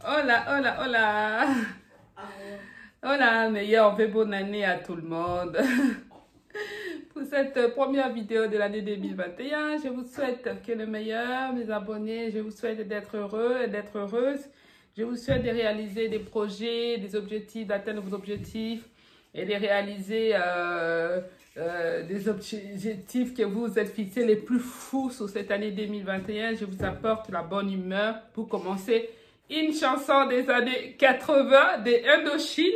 Hola, hola, hola. Hola, meilleure bonne année à tout le monde. Pour cette première vidéo de l'année 2021, je vous souhaite que le meilleur, mes abonnés. Je vous souhaite d'être heureux et d'être heureuse. Je vous souhaite de réaliser des projets, des objectifs, d'atteindre vos objectifs et de réaliser des objectifs que vous vous êtes fixés les plus fous sur cette année 2021. Je vous apporte la bonne humeur pour commencer une chanson des années 80 des Indochine.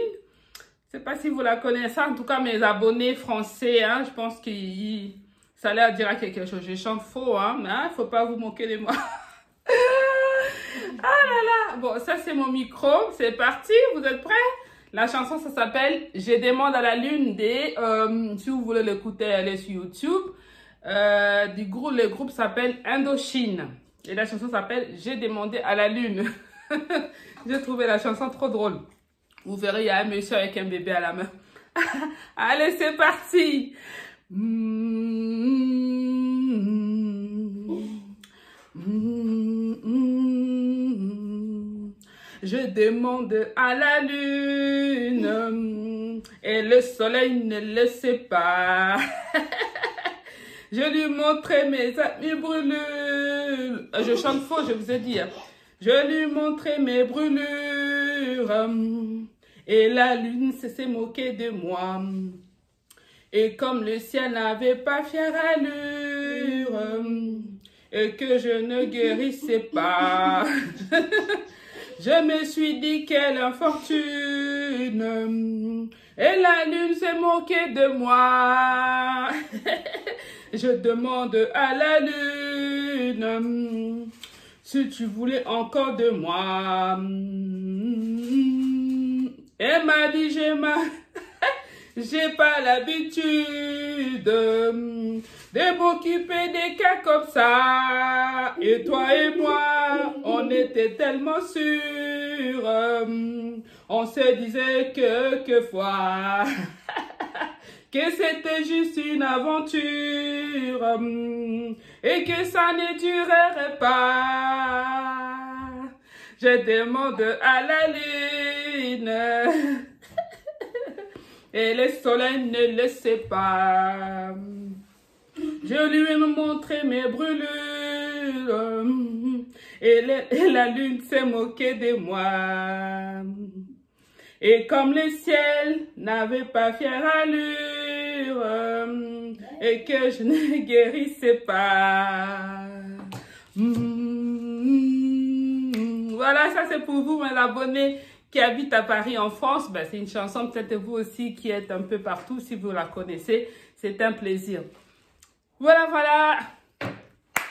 Je ne sais pas si vous la connaissez, en tout cas mes abonnés français, hein, je pense que ça leur dira quelque chose. Je chante faux, hein, mais il ne faut pas vous moquer de moi. Ah là là, bon, ça c'est mon micro, c'est parti, vous êtes prêts? La chanson, ça s'appelle « Je demande à la lune » des, si vous voulez l'écouter, allez sur YouTube. Le groupe s'appelle Indochine. Et la chanson s'appelle « J'ai demandé à la lune ». J'ai trouvé la chanson trop drôle. Vous verrez, il y a un monsieur avec un bébé à la main. Allez, c'est parti. Je demande à la lune et le soleil ne le sait pas. Je lui montrais mes amis brûlures. Je chante faux, je vous ai dit. Je lui montrais mes brûlures et la lune s'est moquée de moi. Et comme le ciel n'avait pas fière allure et que je ne guérissais pas, je me suis dit quelle infortune et la lune s'est moquée de moi. Je demande à la lune si tu voulais encore de moi. Elle m'a dit j'ai pas l'habitude de m'occuper des cas comme ça. Et toi et moi, on était tellement sûrs. On se disait quelquefois que c'était juste une aventure et que ça ne durerait pas. Je demande à la lune et le soleil ne le sait pas. Je lui ai montré mes brûlures et la lune s'est moquée de moi. Et comme le ciel n'avait pas fière allure et que je ne guérissais pas. Voilà, ça c'est pour vous, mes abonnés qui habitent à Paris en France. Ben, c'est une chanson, peut-être vous aussi qui êtes un peu partout, si vous la connaissez. C'est un plaisir. Voilà, voilà.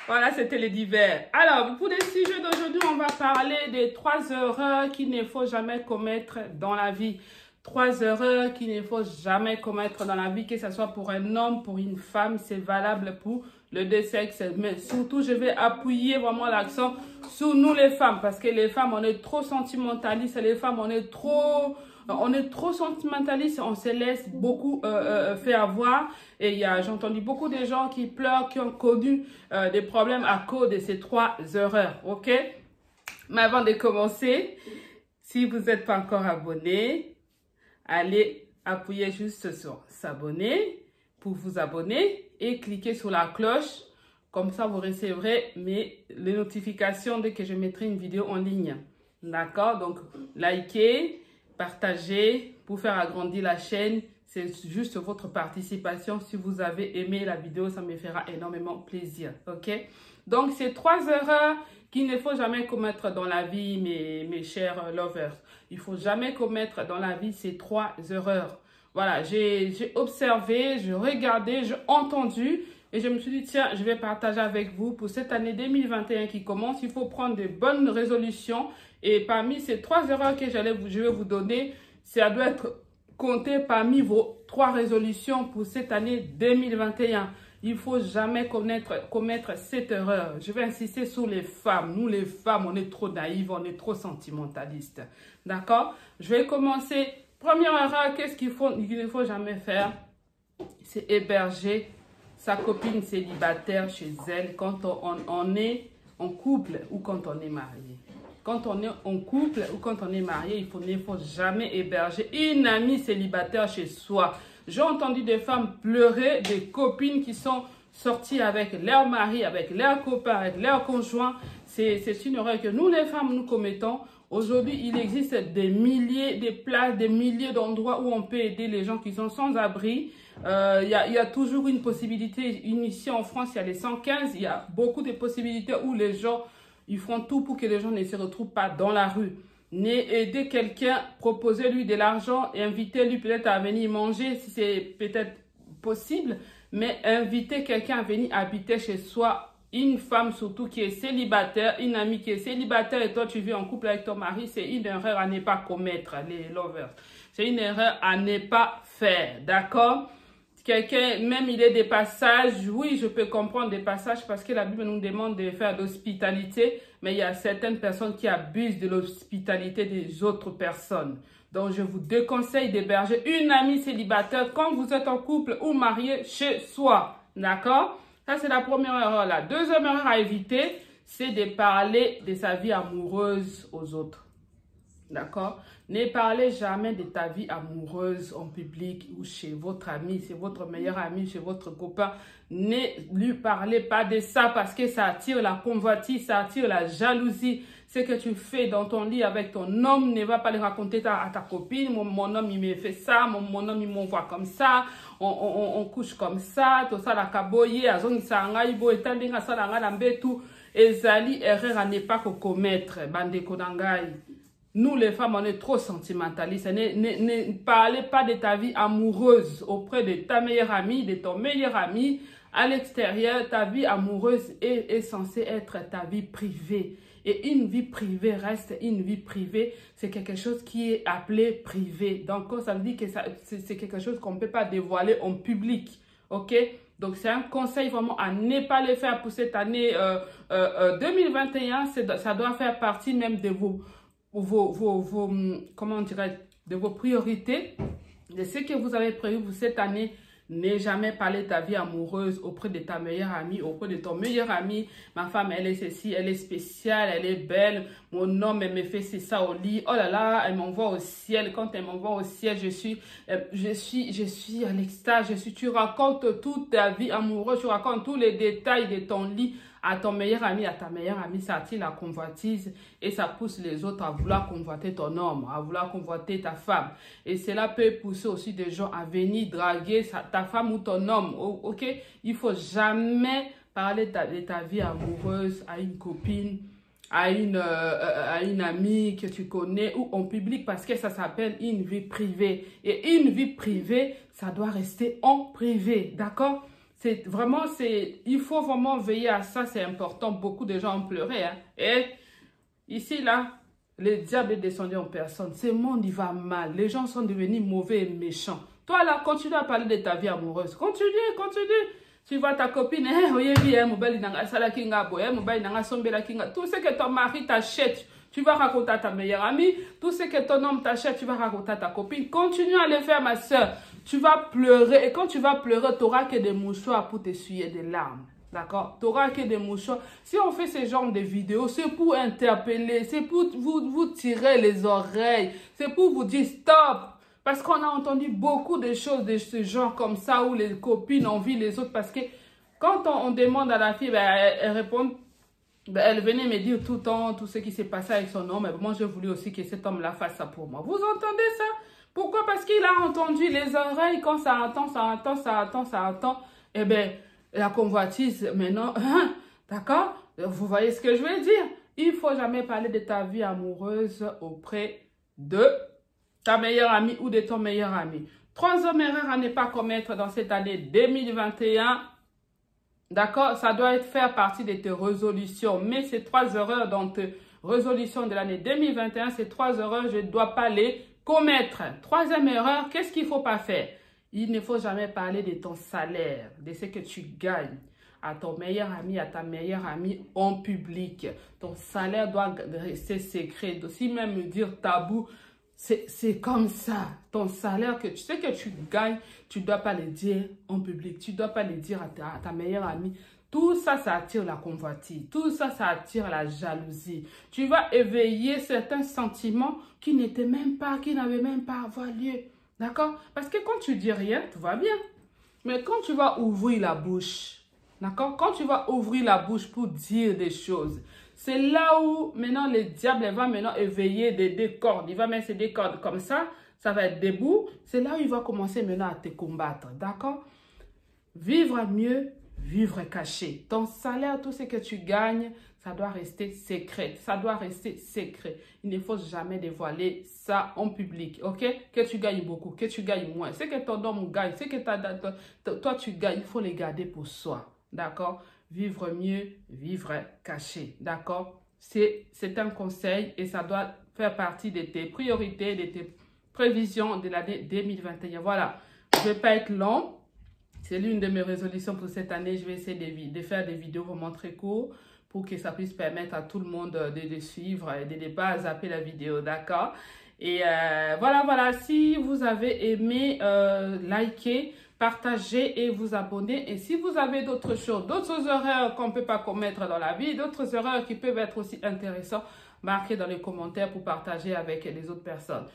Voilà, c'était les divers. Alors, pour les sujets d'aujourd'hui, on va parler des 3 erreurs qu'il ne faut jamais commettre dans la vie. 3 erreurs qu'il ne faut jamais commettre dans la vie, que ce soit pour un homme, pour une femme, c'est valable pour les deux sexes. Mais surtout, je vais appuyer vraiment l'accent sur nous les femmes, parce que les femmes, on est trop sentimentalistes. Les femmes, on est trop sentimentaliste, on se laisse beaucoup faire avoir. Et j'ai entendu beaucoup de gens qui pleurent, qui ont connu des problèmes à cause de ces 3 erreurs, ok? Mais avant de commencer, si vous n'êtes pas encore abonné, allez appuyer juste sur s'abonner pour vous abonner et cliquez sur la cloche. Comme ça, vous recevrez les notifications dès que je mettrai une vidéo en ligne. D'accord? Donc, likez, partagez pour faire agrandir la chaîne. C'est juste votre participation. Si vous avez aimé la vidéo, ça me fera énormément plaisir. Ok? Donc, c'est 3 erreurs qu'il ne faut jamais commettre dans la vie, mes chers lovers. Il ne faut jamais commettre dans la vie ces 3 erreurs. Voilà, j'ai observé, j'ai regardé, j'ai entendu et je me suis dit, tiens, je vais partager avec vous pour cette année 2021 qui commence. Il faut prendre de bonnes résolutions. Et parmi ces 3 erreurs que je vais vous donner, ça doit être compté parmi vos 3 résolutions pour cette année 2021. Il ne faut jamais commettre cette erreur. Je vais insister sur les femmes. Nous, les femmes, on est trop naïves, on est trop sentimentalistes. D'accord? Je vais commencer. Première erreur, qu'est-ce qu'il ne faut jamais faire? C'est héberger sa copine célibataire chez elle quand on est en couple ou quand on est marié. quand on est en couple ou quand on est marié, il ne faut jamais héberger une amie célibataire chez soi. J'ai entendu des femmes pleurer, des copines qui sont sorties avec leur mari, avec leurs copains, avec leurs conjoints. C'est une erreur que nous, les femmes, nous commettons. Aujourd'hui, il existe des milliers de places, des milliers d'endroits où on peut aider les gens qui sont sans abri. Il y a toujours une possibilité. Ici en France, il y a les 115. Il y a beaucoup de possibilités où les gens, ils font tout pour que les gens ne se retrouvent pas dans la rue. Aider quelqu'un, proposer-lui de l'argent, inviter-lui peut-être à venir manger si c'est peut-être possible. Mais inviter quelqu'un à venir habiter chez soi, une femme surtout qui est célibataire, une amie qui est célibataire et toi tu vis en couple avec ton mari, c'est une erreur à ne pas commettre, les lovers. C'est une erreur à ne pas faire, d'accord? Quelqu'un, même il est des passages, oui, je peux comprendre des passages parce que la Bible nous demande de faire l'hospitalité, mais il y a certaines personnes qui abusent de l'hospitalité des autres personnes. Donc, je vous déconseille d'héberger une amie célibataire quand vous êtes en couple ou marié chez soi, d'accord? Ça, c'est la première erreur. La deuxième erreur à éviter, c'est de parler de sa vie amoureuse aux autres. D'accord? Ne parlez jamais de ta vie amoureuse en public ou chez votre ami, c'est votre meilleur ami, chez votre copain. Ne lui parlez pas de ça parce que ça attire la convoitise, ça attire la jalousie. Ce que tu fais dans ton lit avec ton homme, ne va pas le raconter à ta copine. Mon homme, il me fait ça, mon homme, il m'envoie comme ça, on couche comme ça, tout ça, la kaboye, azongi sanga, ibo, etandinga, salanga, lambetu, ezali, erreur à ne pas commettre, bande konangai. Nous, les femmes, on est trop sentimentalistes. Ne parlez pas de ta vie amoureuse auprès de ta meilleure amie, de ton meilleur ami. À l'extérieur, ta vie amoureuse est censée être ta vie privée. Et une vie privée reste une vie privée. C'est quelque chose qui est appelé privé. Donc, ça veut dire que c'est quelque chose qu'on ne peut pas dévoiler en public. OK? Donc, c'est un conseil vraiment à ne pas le faire pour cette année 2021. Ça doit faire partie même de comment dirais, de vos priorités, de ce que vous avez prévu pour cette année. Ne jamais parler de ta vie amoureuse auprès de ta meilleure amie, auprès de ton meilleur ami. Ma femme, elle est ceci, elle est spéciale, elle est belle. Mon homme, elle me fait ça au lit. Oh là là, elle m'envoie au ciel. Quand elle m'envoie au ciel, je suis à l'extase. Tu racontes toute ta vie amoureuse, tu racontes tous les détails de ton lit à ton meilleur ami, à ta meilleure amie. Ça attire la convoitise et ça pousse les autres à vouloir convoiter ton homme, à vouloir convoiter ta femme. Et cela peut pousser aussi des gens à venir draguer ta femme ou ton homme. Ok? Il ne faut jamais parler de ta vie amoureuse à une copine, à une amie que tu connais ou en public parce que ça s'appelle une vie privée. Et une vie privée, ça doit rester en privé. D'accord? Il faut vraiment veiller à ça, c'est important. Beaucoup de gens ont pleuré. Hein. Et ici, là, le diable est descendu en personne. Ce monde, il va mal. Les gens sont devenus mauvais et méchants. Toi, là, continue à parler de ta vie amoureuse. Continue. Tu vois ta copine, tout ce que ton mari t'achète, tu vas raconter à ta meilleure amie. Tout ce que ton homme t'achète, tu vas raconter à ta copine. Continue à le faire, ma soeur. Tu vas pleurer. Et quand tu vas pleurer, tu n'auras que des mouchoirs pour t'essuyer des larmes. D'accord? Tu n'auras que des mouchoirs. Si on fait ce genre de vidéos, c'est pour interpeller. C'est pour vous tirer les oreilles. C'est pour vous dire stop. Parce qu'on a entendu beaucoup de choses de ce genre comme ça où les copines envient les autres. Parce que quand on demande à la fille, elle répond... elle venait me dire tout le temps tout ce qui s'est passé avec son homme. Et moi, j'ai voulu aussi que cet homme-là fasse ça pour moi. Vous entendez ça? Pourquoi? Parce qu'il a entendu les oreilles. Quand ça entend. Eh bien, la convoitise, maintenant, d'accord? Vous voyez ce que je veux dire? Il ne faut jamais parler de ta vie amoureuse auprès de ta meilleure amie ou de ton meilleur ami. Troisième erreur à ne pas commettre dans cette année 2021. D'accord? Ça doit faire partie de tes résolutions. Mais ces 3 erreurs dans tes résolutions de l'année 2021, ces 3 erreurs, je ne dois pas les commettre. Troisième erreur, qu'est-ce qu'il ne faut pas faire? Il ne faut jamais parler de ton salaire, de ce que tu gagnes à ton meilleur ami, à ta meilleure amie en public. Ton salaire doit rester secret. Si même dire tabou, c'est comme ça. Ton salaire, que tu sais que tu gagnes, tu ne dois pas le dire en public. Tu ne dois pas le dire à ta meilleure amie. Tout ça, ça attire la convoitise. Tout ça, ça attire la jalousie. Tu vas éveiller certains sentiments qui n'étaient même pas, qui n'avaient même pas à avoir lieu. D'accord? Parce que quand tu dis rien, tout va bien. Mais quand tu vas ouvrir la bouche, d'accord? Quand tu vas ouvrir la bouche pour dire des choses, c'est là où maintenant le diable va maintenant éveiller des cordes. Il va mettre des cordes comme ça va être debout. C'est là où il va commencer maintenant à te combattre. D'accord? Vivre mieux, vivre caché. Ton salaire, tout ce que tu gagnes, ça doit rester secret. Ça doit rester secret. Il ne faut jamais dévoiler ça en public. Ok? Que tu gagnes beaucoup, que tu gagnes moins. Ce que ton homme gagne, ce que toi tu gagnes, il faut les garder pour soi. D'accord? Vivre mieux, vivre caché. D'accord? C'est un conseil et ça doit faire partie de tes priorités, de tes prévisions de l'année 2021. Voilà. Je ne vais pas être long. C'est l'une de mes résolutions pour cette année. Je vais essayer de faire des vidéos vraiment très courtes pour que ça puisse permettre à tout le monde de suivre et de ne pas zapper la vidéo, d'accord? Et voilà. Si vous avez aimé, likez, partagez et vous abonnez. Et si vous avez d'autres choses, d'autres erreurs qu'on ne peut pas commettre dans la vie, d'autres erreurs qui peuvent être aussi intéressantes, marquez dans les commentaires pour partager avec les autres personnes.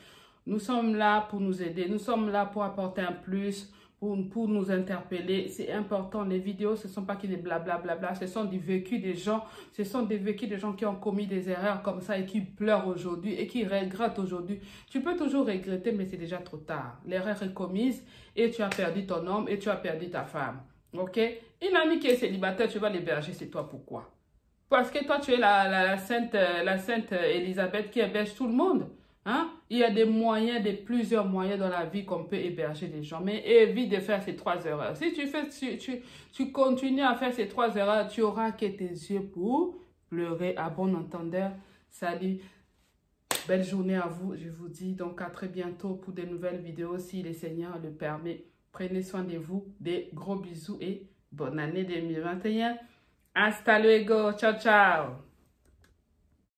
Nous sommes là pour nous aider. Nous sommes là pour apporter un plus, pour nous interpeller. C'est important. Les vidéos, ce ne sont pas que des blablabla. Ce sont des vécus des gens. Ce sont des vécus des gens qui ont commis des erreurs comme ça et qui pleurent aujourd'hui et qui regrettent aujourd'hui. Tu peux toujours regretter, mais c'est déjà trop tard. L'erreur est commise et tu as perdu ton homme et tu as perdu ta femme. Ok? Une amie qui est célibataire, tu vas l'héberger, c'est toi. Pourquoi? Parce que toi, tu es la sainte Élisabeth qui héberge tout le monde. Hein? Il y a des moyens, plusieurs moyens dans la vie qu'on peut héberger les gens. Mais évite de faire ces 3 erreurs. Si tu continues à faire ces 3 erreurs, tu auras que tes yeux pour pleurer à bon entendeur. Salut, belle journée à vous. Je vous dis donc à très bientôt pour de nouvelles vidéos si le Seigneur le permet. Prenez soin de vous. Des gros bisous et bonne année 2021. Hasta luego. Ciao, ciao.